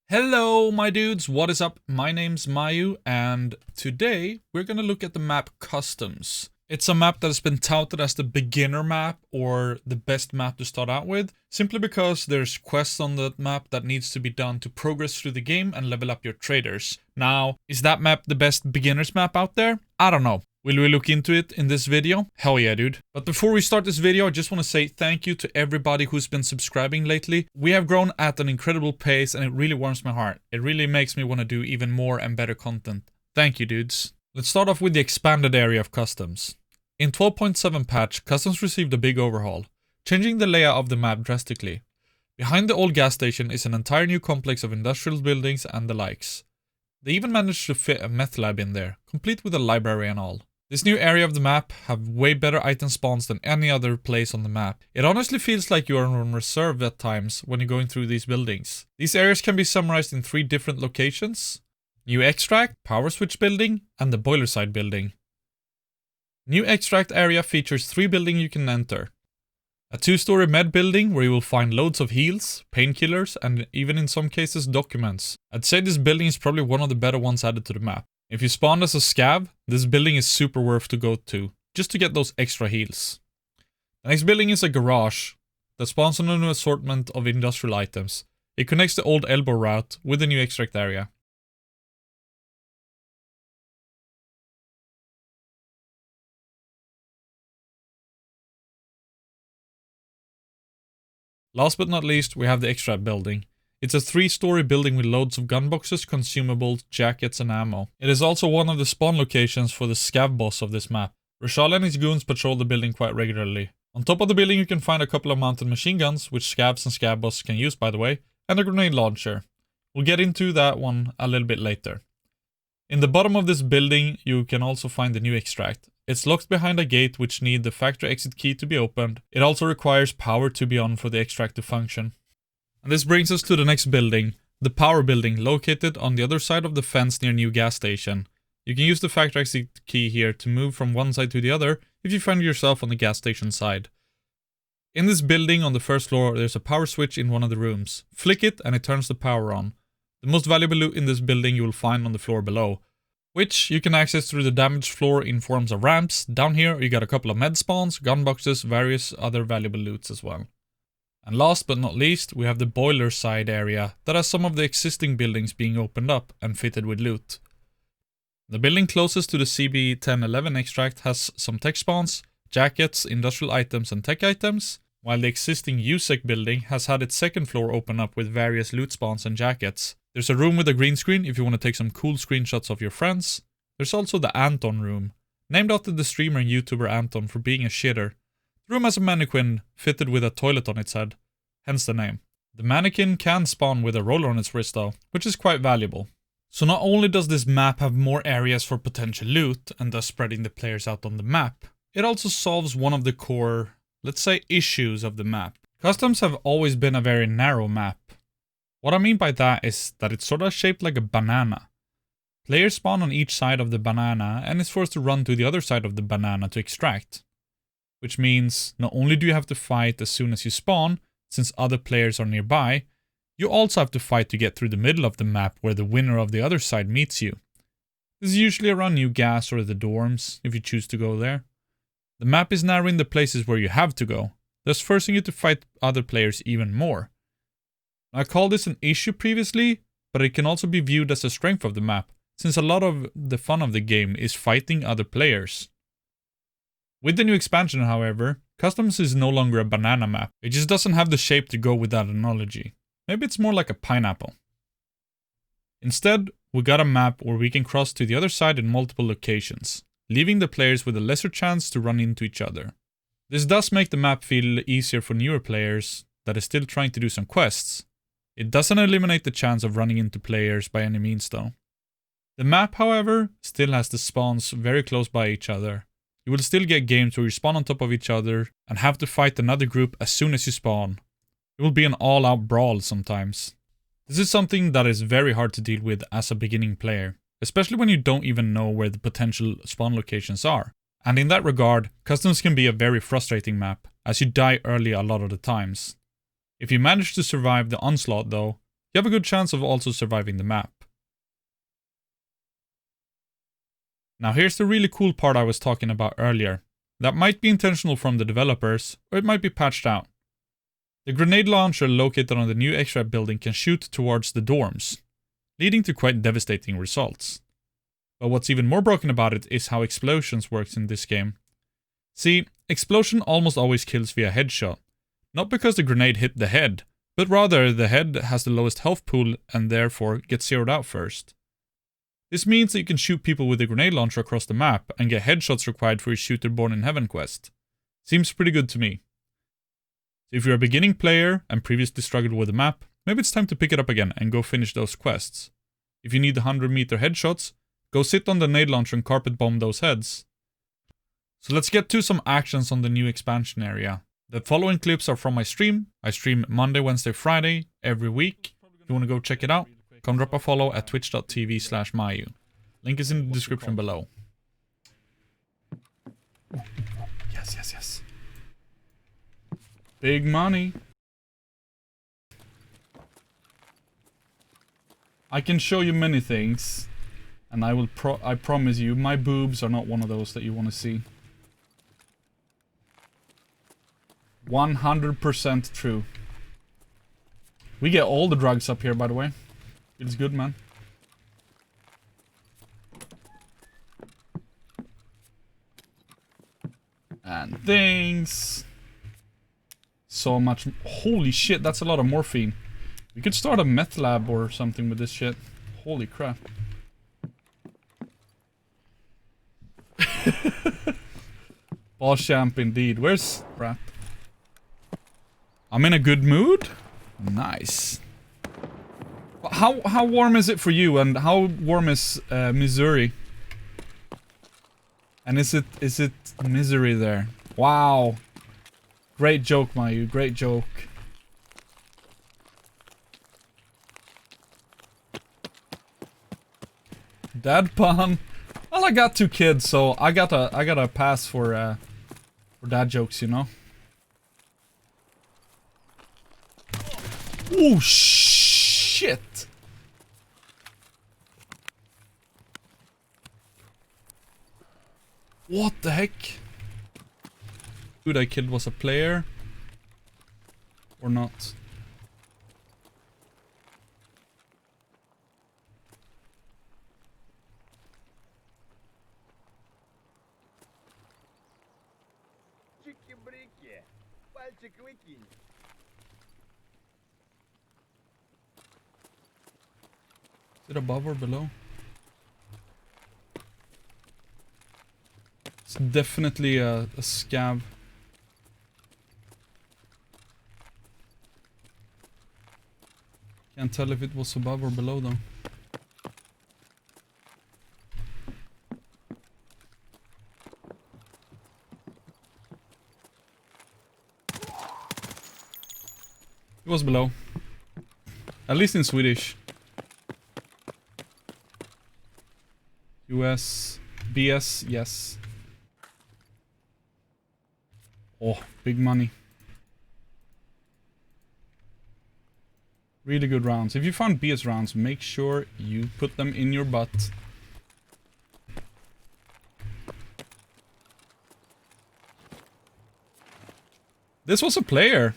Hello my dudes, what is up? My name's Mayuu and today we're gonna look at the map Customs. It's a map that has been touted as the beginner map or the best map to start out with, simply because there's quests on that map that needs to be done to progress through the game and level up your traders. Now, is that map the best beginner's map out there? I don't know. Will we look into it in this video? Hell yeah, dude. But before we start this video, I just want to say thank you to everybody who's been subscribing lately. We have grown at an incredible pace and it really warms my heart. It really makes me want to do even more and better content. Thank you, dudes. Let's start off with the expanded area of Customs. In 12.7 patch, Customs received a big overhaul, changing the layout of the map drastically. Behind the old gas station is an entire new complex of industrial buildings and the likes. They even managed to fit a meth lab in there, complete with a library and all. This new area of the map have way better item spawns than any other place on the map. It honestly feels like you are on reserve at times when you're going through these buildings. These areas can be summarized in 3 different locations: New Extract, Power Switch Building, and the Boiler Side Building. New Extract area features 3 buildings you can enter. A 2-story med building where you will find loads of heals, painkillers, and even in some cases documents. I'd say this building is probably one of the better ones added to the map. If you spawned as a Scav, this building is super worth to go to, just to get those extra heals. The next building is a garage that spawns on an assortment of industrial items. It connects the old elbow route with the new extract area. Last but not least, we have the extract building. It's a 3-story building with loads of gun boxes, consumables, jackets, and ammo. It is also one of the spawn locations for the Scav boss of this map. Reshala and his goons patrol the building quite regularly. On top of the building you can find a couple of mounted machine guns, which Scavs and Scav boss can use by the way, and a grenade launcher. We'll get into that one a little bit later. In the bottom of this building you can also find the new extract. It's locked behind a gate which need the factory exit key to be opened. It also requires power to be on for the extract to function. And this brings us to the next building, the power building, located on the other side of the fence near new gas station. You can use the factory exit key here to move from one side to the other if you find yourself on the gas station side. In this building on the first floor there's a power switch in one of the rooms. Flick it and it turns the power on. The most valuable loot in this building you will find on the floor below, which you can access through the damaged floor in forms of ramps. Down here you got a couple of med spawns, gun boxes, various other valuable loots as well. And last but not least, we have the boiler side area that has some of the existing buildings being opened up and fitted with loot. The building closest to the CB1011 extract has some tech spawns, jackets, industrial items and tech items, while the existing USEC building has had its second floor open up with various loot spawns and jackets. There's a room with a green screen if you want to take some cool screenshots of your friends. There's also the Anton room, named after the streamer and YouTuber Anton for being a shitter. The room has a mannequin fitted with a toilet on its head, hence the name. The mannequin can spawn with a roller on its wrist though, which is quite valuable. So not only does this map have more areas for potential loot, and thus spreading the players out on the map, it also solves one of the core, let's say, issues of the map. Customs have always been a very narrow map. What I mean by that is that it's sort of shaped like a banana. Players spawn on each side of the banana and is forced to run to the other side of the banana to extract. Which means not only do you have to fight as soon as you spawn, since other players are nearby, you also have to fight to get through the middle of the map where the winner of the other side meets you. This is usually around new gas or the dorms, if you choose to go there. The map is narrowing the places where you have to go, thus forcing you to fight other players even more. I called this an issue previously, but it can also be viewed as a strength of the map, since a lot of the fun of the game is fighting other players. With the new expansion, however, Customs is no longer a banana map. It just doesn't have the shape to go with that analogy. Maybe it's more like a pineapple. Instead, we got a map where we can cross to the other side in multiple locations, leaving the players with a lesser chance to run into each other. This does make the map feel easier for newer players that is still trying to do some quests. It doesn't eliminate the chance of running into players by any means though. The map, however, still has the spawns very close by each other. You will still get games where you spawn on top of each other and have to fight another group as soon as you spawn. It will be an all-out brawl sometimes. This is something that is very hard to deal with as a beginning player, especially when you don't even know where the potential spawn locations are. And in that regard, Customs can be a very frustrating map, as you die early a lot of the times. If you manage to survive the onslaught though, you have a good chance of also surviving the map. Now here's the really cool part I was talking about earlier. That might be intentional from the developers, or it might be patched out. The grenade launcher located on the new extract building can shoot towards the dorms, leading to quite devastating results. But what's even more broken about it is how explosions works in this game. See, explosion almost always kills via headshot. Not because the grenade hit the head, but rather the head has the lowest health pool and therefore gets zeroed out first. This means that you can shoot people with a grenade launcher across the map and get headshots required for your Shooter Born in Heaven quest. Seems pretty good to me. So if you're a beginning player and previously struggled with the map, maybe it's time to pick it up again and go finish those quests. If you need 100-meter headshots, go sit on the nade launcher and carpet bomb those heads. So let's get to some actions on the new expansion area. The following clips are from my stream. I stream Monday, Wednesday, Friday every week. If you want to go check it out, come drop a follow at twitch.tv/Mayuu. Link is in the description below. Yes, yes, yes. Big money. I can show you many things, and I promise you, my boobs are not one of those that you want to see. 100% true. We get all the drugs up here, by the way. Feels good, man. And things. So much. Holy shit, that's a lot of morphine. We could start a meth lab or something with this shit. Holy crap. Boss champ indeed. Where's crap? I'm in a good mood. Nice. How warm is it for you, and how warm is Missouri? And is it misery there? Wow. Great joke, Mayuu. Great joke. Dad pun. Well, I got 2 kids, so I gotta pass for dad jokes, you know. Oh shit! What the heck? Dude I killed was a player? Or not? Is it above or below? It's definitely a scav. Can't tell if it was above or below though. It was below. At least in Swedish. US. BS, yes. Oh, big money. Really good rounds. If you found BS rounds, make sure you put them in your butt. This was a player.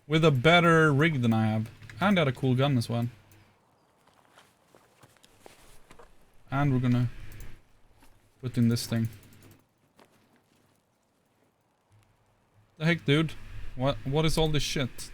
With a better rig than I have. And had a cool gun as well. And we're gonna put in this thing. The heck, dude? What is all this shit?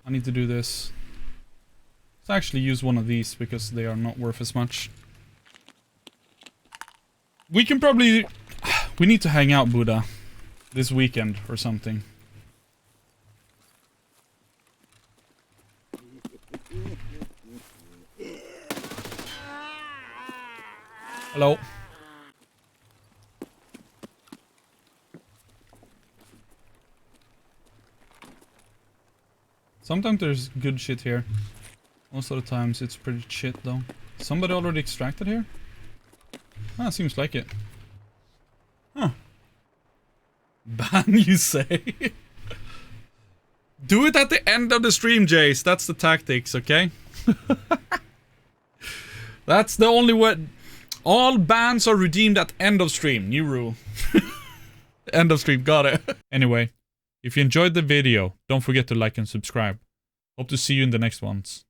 I need to do this. Let's actually use one of these because they are not worth as much. We can probably... We need to hang out, Buddha. This weekend or something. Hello. Sometimes there's good shit here. Most of the times it's pretty shit though. Somebody already extracted here? Ah, seems like it. Huh. Ban, you say? Do it at the end of the stream, Jace. That's the tactics, okay? That's the only way. All bans are redeemed at end of stream. New rule. End of stream. Got it. Anyway, if you enjoyed the video, don't forget to like and subscribe. Hope to see you in the next ones.